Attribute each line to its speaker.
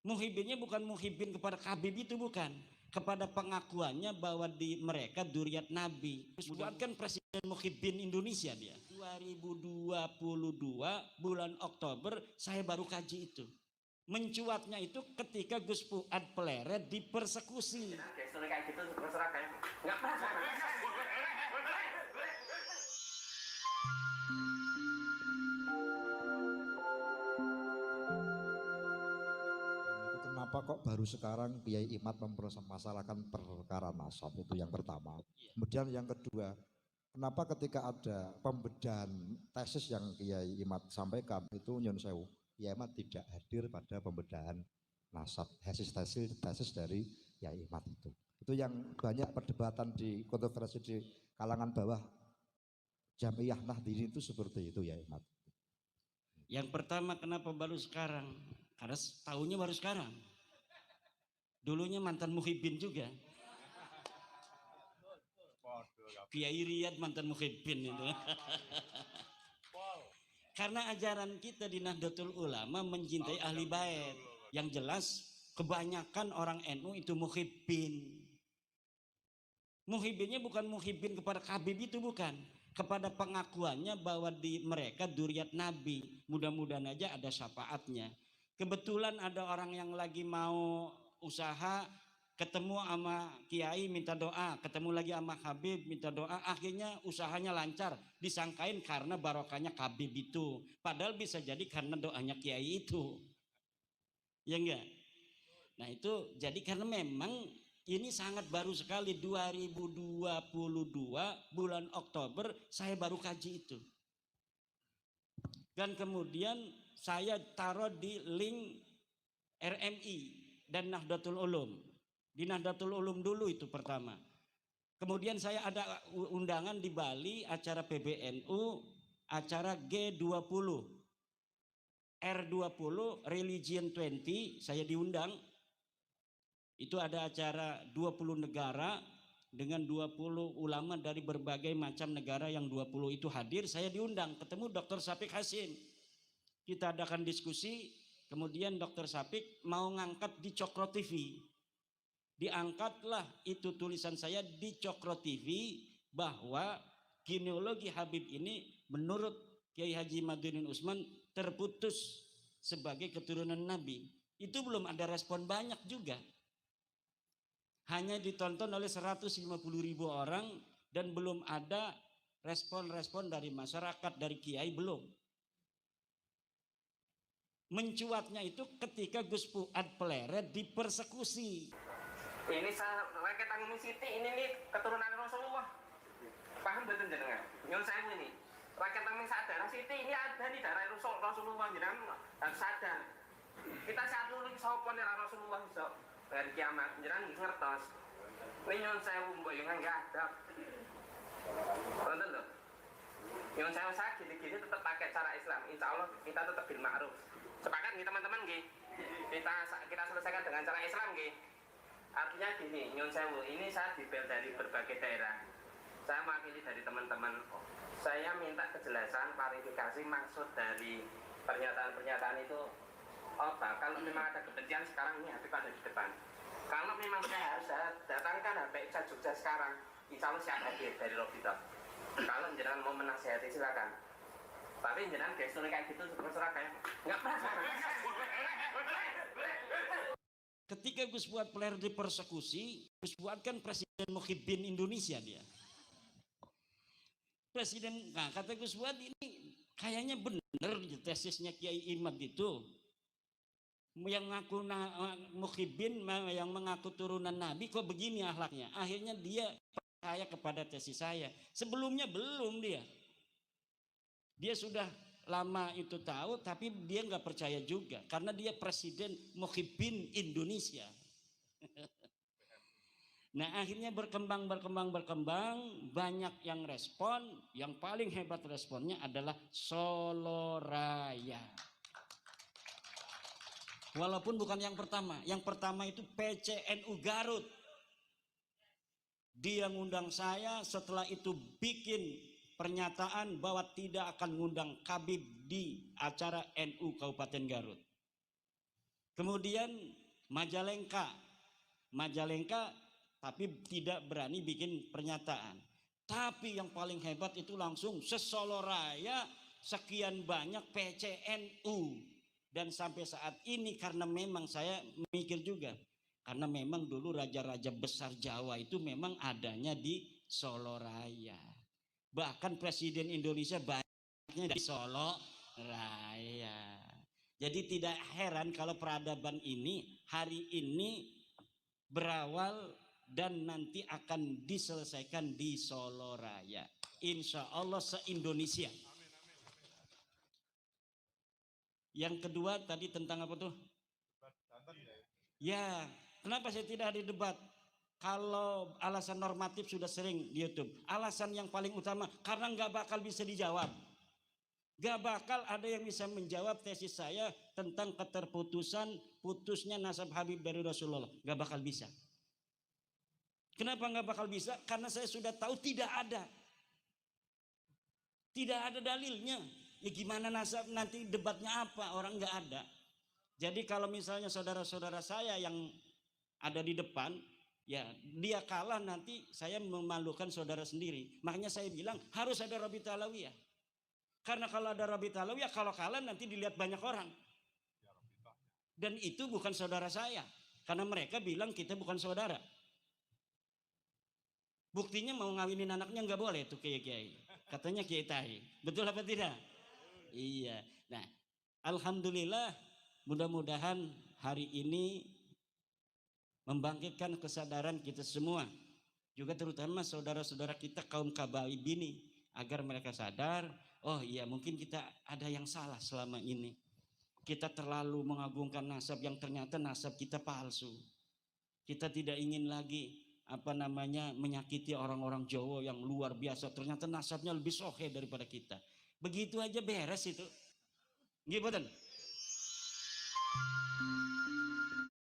Speaker 1: Muhibinnya bukan muhibin kepada Habib itu, bukan. Kepada pengakuannya bahwa di mereka dzurriat Nabi. Bukan Presiden Muhibin Indonesia dia. 2022 bulan Oktober saya baru kaji itu. Mencuatnya itu ketika Gus Fuad Pleret dipersekusi. Kayak gitu terserah kayak nggak
Speaker 2: Kenapa kok baru sekarang Kiai Imad mempermasalahkan perkara nasab, itu yang pertama. Kemudian yang kedua, kenapa ketika ada pembedahan tesis yang Kiai Imad sampaikan itu nyun sewu, Kiai Imad tidak hadir pada pembedahan nasab, tesis dari Kiai Imad itu. Itu yang banyak perdebatan di kontroversi di kalangan bawah Jamiah Nahdliyin itu seperti itu ya Imad.
Speaker 1: Yang pertama, kenapa baru sekarang? Karena tahunnya baru sekarang. Dulunya mantan muhibin juga. Kiai Riyad mantan muhibin itu. Karena ajaran kita di Nahdlatul Ulama mencintai ahli bait. Yang jelas kebanyakan orang NU itu muhibin. Muhibinnya bukan muhibin kepada Habib itu, bukan. Kepada pengakuannya bahwa di mereka dzurriat Nabi. Mudah-mudahan aja ada syafaatnya. Kebetulan ada orang yang lagi mau usaha, ketemu sama Kiai minta doa, ketemu lagi sama Habib minta doa, akhirnya usahanya lancar, disangkain karena barokahnya Habib itu, padahal bisa jadi karena doanya Kiai itu, ya enggak? Nah itu jadi karena memang ini sangat baru sekali, 2022 bulan Oktober saya baru kaji itu. Dan kemudian saya taruh di link RMI dan Nahdlatul Ulum. Di Nahdlatul Ulum dulu itu pertama. Kemudian saya ada undangan di Bali, acara PBNU, acara G20, R20, Religion 20, saya diundang. Itu ada acara 20 negara dengan 20 ulama dari berbagai macam negara, yang 20 itu hadir, saya diundang, ketemu Dr. Syafiq Hasim. Kita adakan diskusi, kemudian Dr. Syafiq mau ngangkat di Cokro TV. Diangkatlah itu tulisan saya di Cokro TV bahwa genealogi Habib ini menurut Kiai Haji Madiuddin Utsman terputus sebagai keturunan Nabi. Itu belum ada respon banyak juga. Hanya ditonton oleh 150.000 orang dan belum ada respon-respon dari masyarakat, dari kiai belum. Mencuatnya itu ketika Gus Fuad Pleret dipersekusi. Ini saya rakyat Tanggumi Siti, ini nih keturunan Rasulullah. Paham betul jenengan? Nyun saya ini rakyat Tanggumi sadar Siti ini ada di daerah Rasulullah, jenengan harus sadar. Kita saat dulu sopon dari Rasulullah dari kiamat, jenengan ngertos. Ini nyun saya mbok yang enggak ada. Betul loh. Nyun saya gini-gini tetap pakai cara Islam. Insya Allah kita tetap bil ma'ruf. Sepakat nih teman-teman nggih. Kita selesaikan dengan cara Islam nggih. Artinya gini, nyun sewu, ini saya dibel dari berbagai daerah. Saya mewakili dari teman-teman. Saya minta kejelasan, klarifikasi maksud dari pernyataan-pernyataan itu apa. Kalau memang ada kebencian sekarang, ini Habib ada di depan. Kalau memang saya harus datangkan HPI Jogja sekarang, insya Allah siap hadir dari Robito. Kalau jenengan mau menasihati silakan. Tapi jenengan gesturnya kayak gitu terserah kayak nggak pernah. Ketika Gus Fuad Pleret dipersekusi, Gus Fuad kan Presiden Muhibin Indonesia dia. Presiden, nah kata Gus Fuad ini kayaknya bener tesisnya Kiai Imad itu. Yang ngaku Muhibin, yang mengaku turunan Nabi kok begini akhlaknya. Akhirnya dia percaya kepada tesis saya. Sebelumnya belum dia. Dia sudah lama itu tahu, tapi dia nggak percaya juga karena dia Presiden Muhibin Indonesia. Nah akhirnya berkembang, banyak yang respon. Yang paling hebat responnya adalah Solo Raya. Walaupun bukan yang pertama itu PCNU Garut. Dia ngundang saya, setelah itu bikin pernyataan bahwa tidak akan ngundang Habib di acara NU Kabupaten Garut.
Speaker 3: Kemudian Majalengka, tapi tidak berani bikin pernyataan. Tapi yang paling hebat itu langsung se-Solo Raya sekian banyak PCNU. Dan sampai saat ini karena memang saya mikir juga, karena memang dulu raja-raja besar Jawa itu memang adanya di Solo Raya. Bahkan Presiden Indonesia banyaknya di Solo Raya. Jadi tidak heran kalau peradaban ini hari ini berawal dan nanti akan diselesaikan di Solo Raya. Insya Allah se-Indonesia. Yang kedua tadi tentang apa tuh? Ya, kenapa saya tidak ada debat? Kalau alasan normatif sudah sering di YouTube. Alasan yang paling utama karena nggak bakal bisa dijawab. Gak bakal ada yang bisa menjawab tesis saya tentang putusnya nasab Habib dari Rasulullah. Gak bakal bisa. Kenapa gak bakal bisa? Karena saya sudah tahu tidak ada. Tidak ada dalilnya. Ya gimana nasab nanti debatnya apa? Orang gak ada. Jadi kalau misalnya saudara-saudara saya yang ada di depan, ya dia kalah nanti saya memalukan saudara sendiri. Makanya saya bilang harus ada Rabita Alawiyah. Karena kalau ada Rabita Alawiyah, kalau kalah nanti dilihat banyak orang. Dan itu bukan saudara saya. Karena mereka bilang kita bukan saudara. Buktinya mau ngawinin anaknya nggak boleh tuh kiai-kiai. Katanya kiai tahi. Betul apa tidak? Iya. Nah, alhamdulillah mudah-mudahan hari ini membangkitkan kesadaran kita semua. Juga terutama saudara-saudara kita kaum kabaib ini. Agar mereka sadar, oh iya mungkin kita ada yang salah selama ini. Kita terlalu mengagungkan nasab yang ternyata nasab kita palsu. Kita tidak ingin lagi menyakiti orang-orang Jawa yang luar biasa. Ternyata nasabnya lebih sohe daripada kita. Begitu aja beres itu. Gimana?